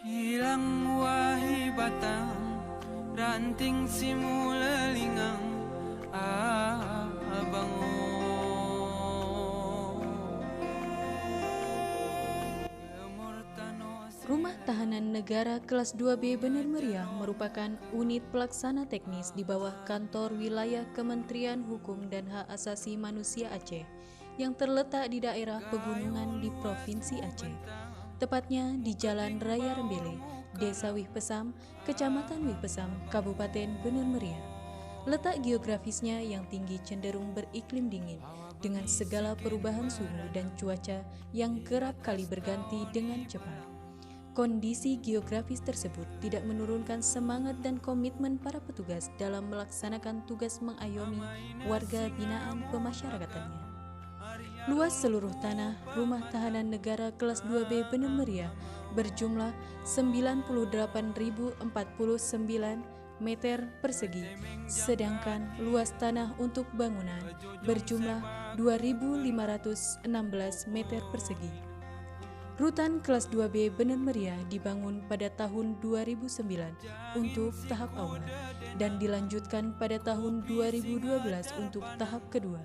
Hilang wahi batang ranting simula lingang abango. Rumah Tahanan Negara Kelas 2B Bener Meriah merupakan unit pelaksana teknis di bawah Kantor Wilayah Kementerian Hukum dan Hak Asasi Manusia Aceh yang terletak di daerah pegunungan di Provinsi Aceh. Tepatnya di Jalan Raya Rembele, Desa Wih Pesam, Kecamatan Wih Pesam, Kabupaten Bener Meriah. Letak geografisnya yang tinggi cenderung beriklim dingin dengan segala perubahan suhu dan cuaca yang kerap kali berganti dengan cepat. Kondisi geografis tersebut tidak menurunkan semangat dan komitmen para petugas dalam melaksanakan tugas mengayomi warga binaan pemasyarakatannya. Luas seluruh tanah Rumah Tahanan Negara Kelas 2B Bener Meriah berjumlah 98.049 meter persegi, sedangkan luas tanah untuk bangunan berjumlah 2.516 meter persegi. Rutan kelas 2B Bener Meriah dibangun pada tahun 2009 untuk tahap awal dan dilanjutkan pada tahun 2012 untuk tahap kedua.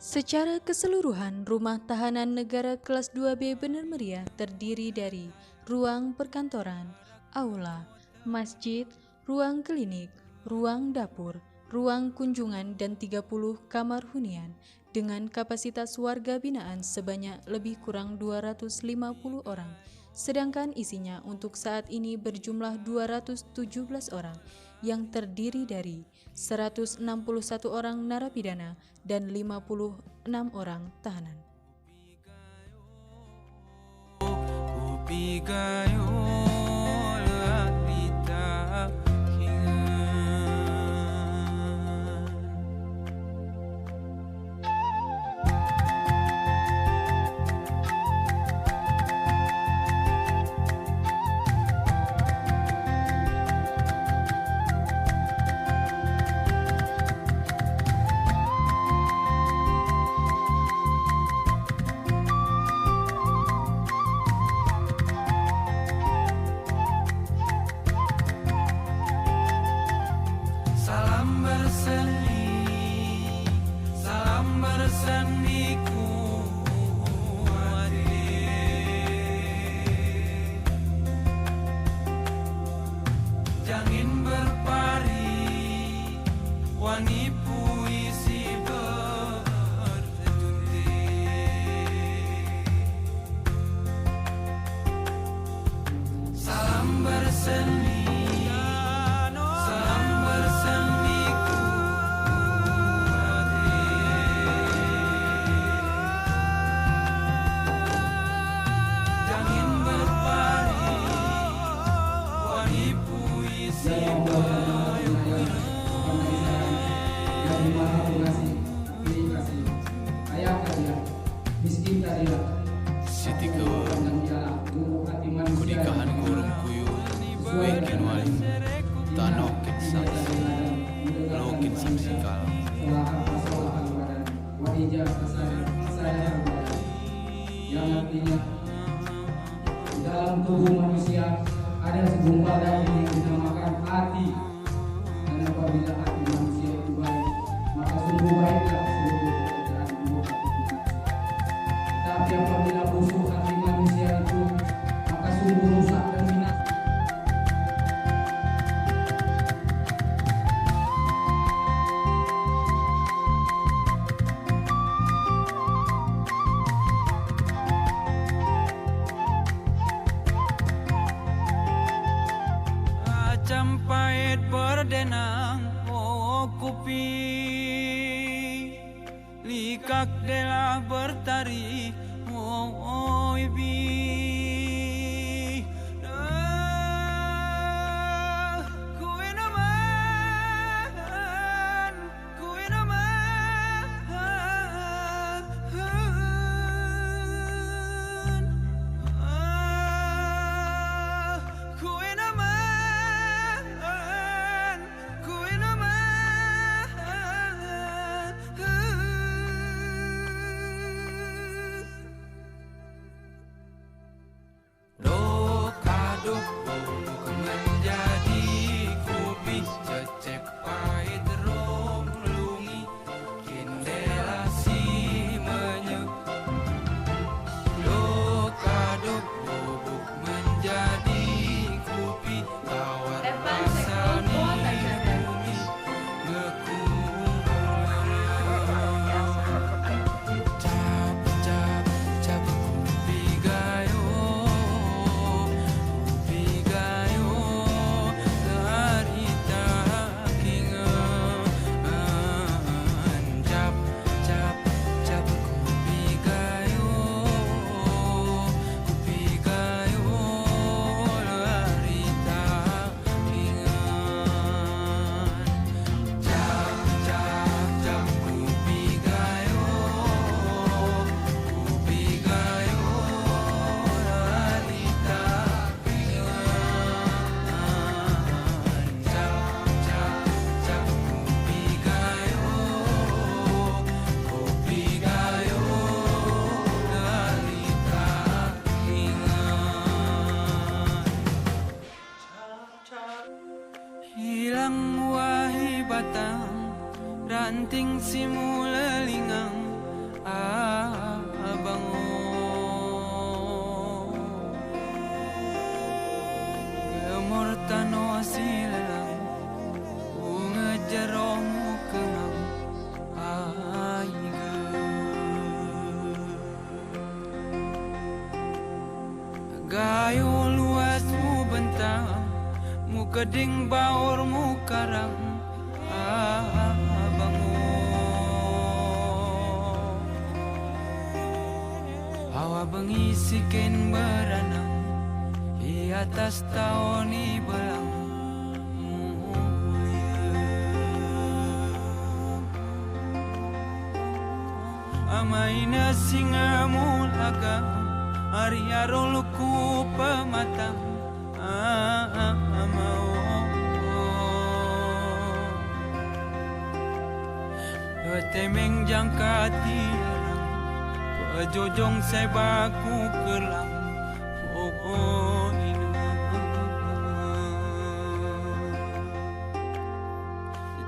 Secara keseluruhan, Rumah Tahanan Negara Kelas 2B Bener Meriah terdiri dari ruang perkantoran, aula, masjid, ruang klinik, ruang dapur, ruang kunjungan dan 30 kamar hunian dengan kapasitas warga binaan sebanyak lebih kurang 250 orang, sedangkan isinya untuk saat ini berjumlah 217 orang yang terdiri dari 161 orang narapidana dan 56 orang tahanan. Salam bersendiku Jangin berpari Wani puisi bertundi Salam bersendi Sitiko kunikahan gurung kuyu wekin wali tanokin saksi lokin saksi kala yang artinya dalam tubuh manusia ada segumpal daging yang dinamakan hati, dan apabila hati manusia itu baik, maka sungguh baiklah seluruh pekerjaan tubuh hati. Tapi apabila busuk hati manusia itu, maka sungguh rusak dan binasa. Campait berdenang kupi likak dela bertari ibi aduk bubuk menjadi kopi, cecep pahit rum lungi, kindela si menye. Luk aduk bubuk menjadi kopi, tawar rasani bumi ngekung. Cap cap cap kopi gayo harita kingan. Cap cap cap kopi gayo harita kingan. Cap cap cap kopi gayo harita kingan. Cap cap cap kopi gayo harita kingan. Hilang wahi batang, ranting simula lingang, bangun. Gemur tano silang, bunga jaromu kengang, aiga. Gayo luas mu bentang, mu keding baur mu karang, bangun. Hawa bengi sikin beranang, di atas tahun ni belang. Amaina singa mulaga, ari aroluku pematang, mau. Temeng jangka tiarang, pejojong saya baku kelang.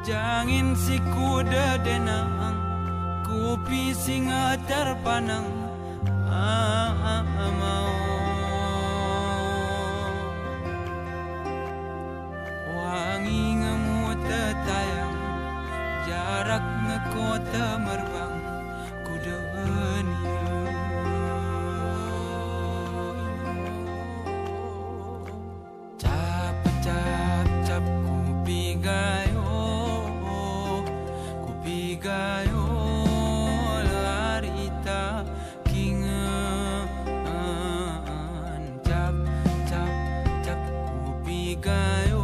Jangin si kuda denang, kopi singa terpanang, mau. Wangi ngemu tetayang, jarak ngekota merbang, kuda cap cap cap kopi gayo harita kingan. Cap cap cap kopi gayo